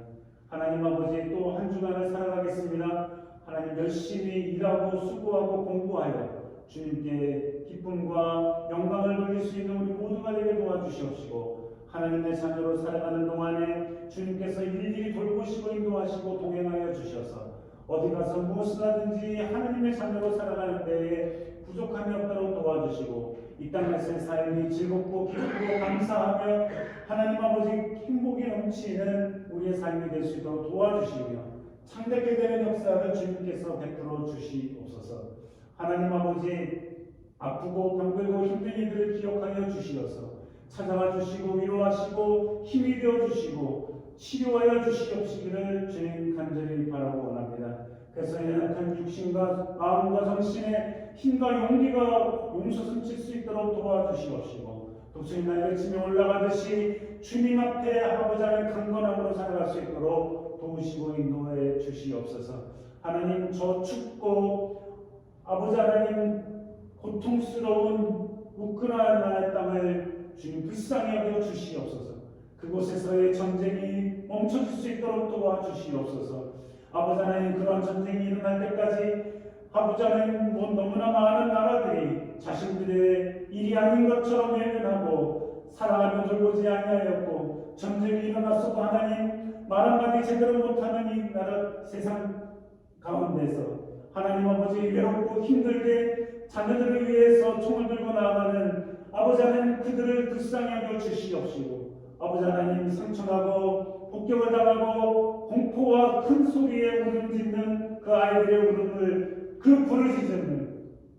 하나님 아버지, 또 한 주간을 살아가겠습니다. 하나님 열심히 일하고 수고하고 공부하여 주님께 기쁨과 영광을 돌릴 수 있는 우리 모두가 되게 도와주시옵시고 하나님의 자녀로 살아가는 동안에 주님께서 일일이 돌보시고 인도하시고 동행하여 주셔서 어디 가서 무엇을 하든지 하나님의 자녀로 살아가는 데에 부족함이 없도록 도와주시고 이 땅에서의 삶이 즐겁고 기쁘고 감사하며 하나님 아버지 행복이 넘치는 우리의 삶이 될 수 있도록 도와주시며 창대케 되는 역사를 주님께서 베풀어 주시옵소서. 하나님 아버지, 아프고 병들고 힘든 이들을 기억하여 주시어서 찾아와 주시고 위로하시고 힘이 되어 주시고 치료하여 주시옵시기를 주님 간절히 바라고 원합니다. 그래서 연약한 육신과 마음과 정신의 힘과 용기가 용솟음칠 수 있도록 도와주시옵시고 독수리 날개치며 올라가듯이 주님 앞에 아버지 하나님 강건함으로 살아갈 수 있도록 도우시고 인도해 주시옵소서. 하나님, 저 춥고 아버지 하나님 고통스러운 우크라이나 나라의 땅을 주님 불쌍히 여겨 주시옵소서. 그곳에서의 전쟁이 멈춰질 수 있도록 도와주시옵소서. 아버지 하나님, 그런 전쟁이 일어날 때까지 아버지 하나님 너무나 많은 나라들이 자신들의 일이 아닌 것처럼 외면하고 사랑하며 돌보지 아니하였고 전쟁이 일어났어도 하나님 말 한마디 제대로 못하는 이 나라 세상 가운데서 하나님 아버지 외롭고 힘들게 자녀들을 위해서 총을 들고 나아가는 아버지 하나님 그들을 불쌍히 여겨 주시옵시고 아버지 하나님 상처나고 폭격을 당하고 공포와 큰 소리에 울음짓는 그 아이들의 울음을 그 부르짖음을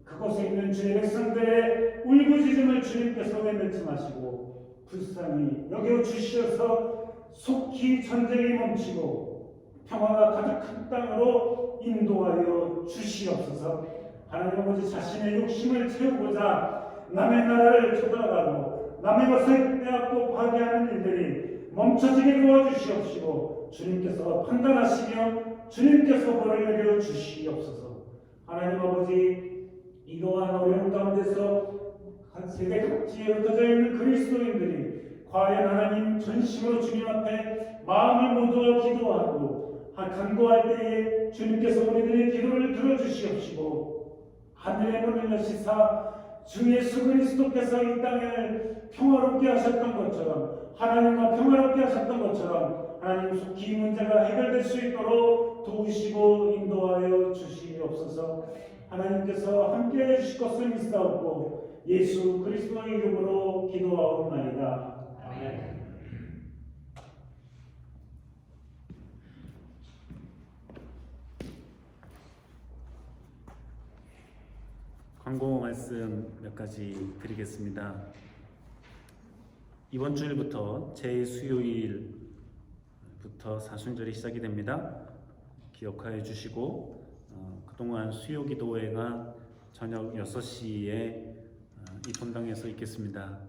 그곳에 있는 주의 백성들의 울부짖음을 주님께서 외면치 마시고 불쌍히 여겨 주시어서 속히 전쟁이 멈추고 평화가 가득한 땅으로 인도하여 주시옵소서. 하나님 아버지 자신의 욕심을 채우고자 남의 나라를 쳐들어가고 남의 것을 빼앗고 파괴하는 일들이 멈춰지게 도와주시옵시고 주님께서 판단하시며 주님께서 벌을 내려 주시옵소서. 하나님 아버지 이러한 어려운 가운데서 세계 각지에 흩어져 있는 그리스도인들이 과연 하나님 전심으로 주님 앞에 마음을 모두어 기도하고 간구할 때에 주님께서 우리들의 기도를 들어주시옵시고 하늘의 문을 여시사 주 예수 그리스도께서 이 땅을 평화롭게 하셨던 것처럼 하나님과 평화롭게 하셨던 것처럼 하나님 속히 이 문제가 해결될 수 있도록 도우시고 인도하여 주시옵소서. 하나님께서 함께해 주실 것을 믿사옵고 예수 그리스도의 이름으로 기도하옵나이다. 아멘. 광고 말씀 몇 가지 드리겠습니다. 이번 주일부터 제 수요일부터 사순절이 시작이 됩니다. 기억하여 주시고 그동안 수요기도회가 저녁 6시에 이 본당에서 있겠습니다.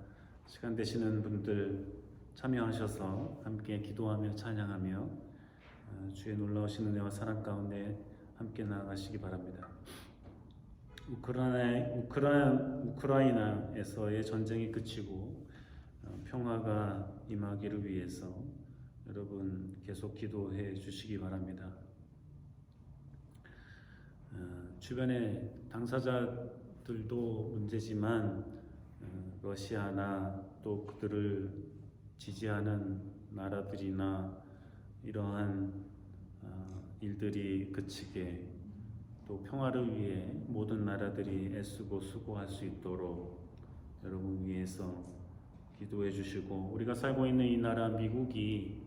시간 되시는 분들 참여하셔서 함께 기도하며 찬양하며 주의 놀라우신 은혜와 사랑 가운데 함께 나아가시기 바랍니다. 우크라이나에서의 전쟁이 그치고 평화가 임하기를 위해서 여러분 계속 기도해 주시기 바랍니다. 주변의 당사자들도 문제지만 러시아나 또 그들을 지지하는 나라들이나 이러한 일들이 그치게 또 평화를 위해 모든 나라들이 애쓰고 수고할 수 있도록 여러분 위해서 기도해 주시고 우리가 살고 있는 이 나라 미국이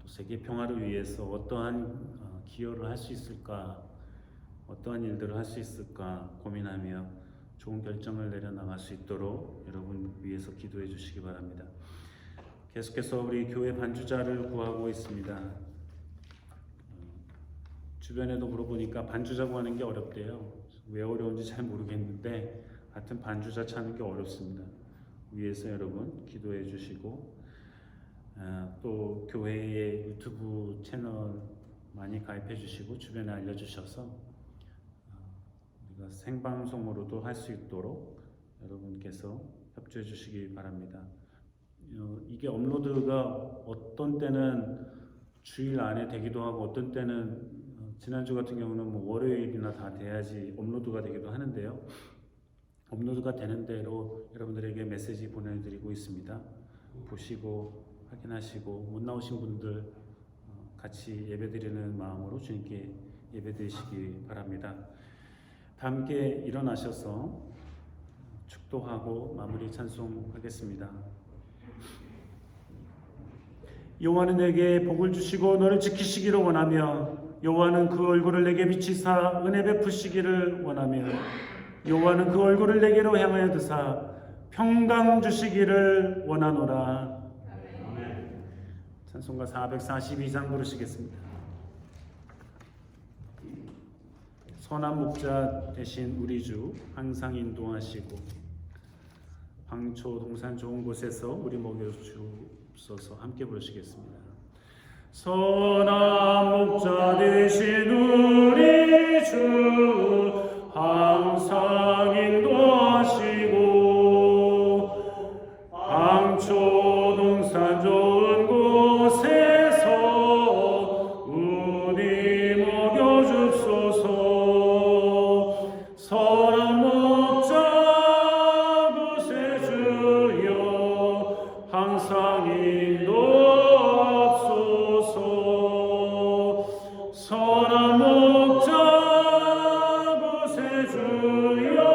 또 세계 평화를 위해서 어떠한 기여를 할 수 있을까, 어떠한 일들을 할 수 있을까 고민하며 좋은 결정을 내려나갈 수 있도록 여러분 위해서 기도해 주시기 바랍니다. 계속해서 우리 교회 반주자를 구하고 있습니다. 주변에도 물어보니까 반주자 구하는 게 어렵대요. 왜 어려운지 잘 모르겠는데 하여튼 반주자 찾는 게 어렵습니다. 위에서 여러분 기도해 주시고 또 교회의 유튜브 채널 많이 가입해 주시고 주변에 알려주셔서 우리가 생방송으로도 할 수 있도록 여러분께서 협조해 주시기 바랍니다. 이게 업로드가 어떤 때는 주일 안에 되기도 하고 어떤 때는 지난주 같은 경우는 뭐 월요일이나 다 돼야지 업로드가 되기도 하는데요. 업로드가 되는 대로 여러분들에게 메시지 보내드리고 있습니다. 보시고 확인하시고 못 나오신 분들 같이 예배드리는 마음으로 주님께 예배드리시기 바랍니다. 다 함께 일어나셔서 축도하고 마무리 찬송하겠습니다. 여호와는 내게 복을 주시고 너를 지키시기를 원하며 여호와는 그 얼굴을 내게 비치사 은혜 베푸시기를 원하며 여호와는 그 얼굴을 내게로 향하여 드사 평강 주시기를 원하노라. 아멘. 찬송가 442장 부르시겠습니다. 선한 목자 되신 우리 주 항상 인도하시고 황초 동산 좋은 곳에서 우리 먹여주옵소서. 함께 부르시겠습니다. 선한 목자 되신 우리 주 항상 인도하시고 황초 동산 좋은 곳에서 우리 먹여주소서. 선한 목자 구세주여 항상 인도하소서. 선한 목자 구세주여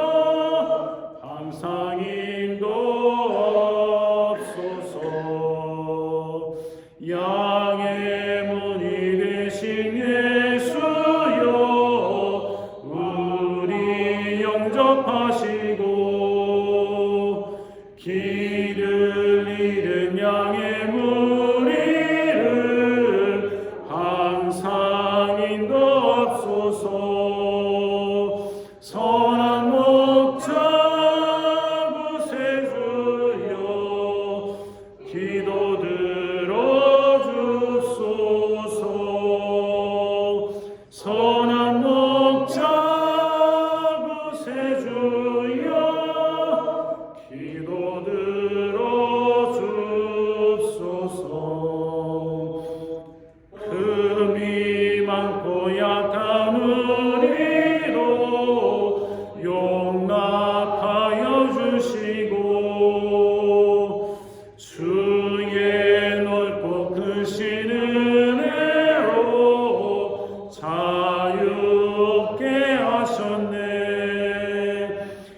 하셨네.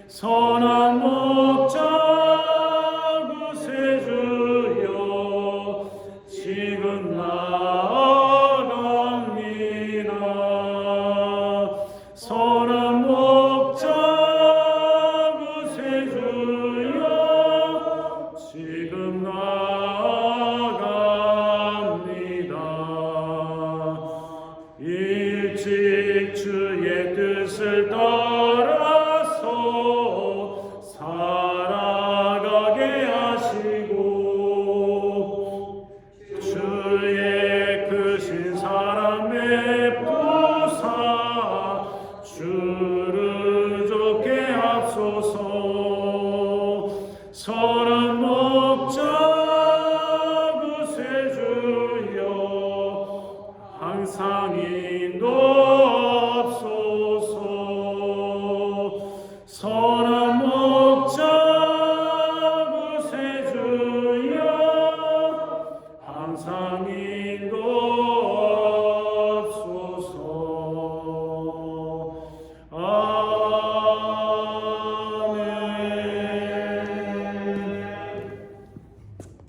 선한 목자 구세주여 지금 나아갑니다. 선한 목자 구세주여 지금 나아갑니다. 일찍 주의 뜻을 따라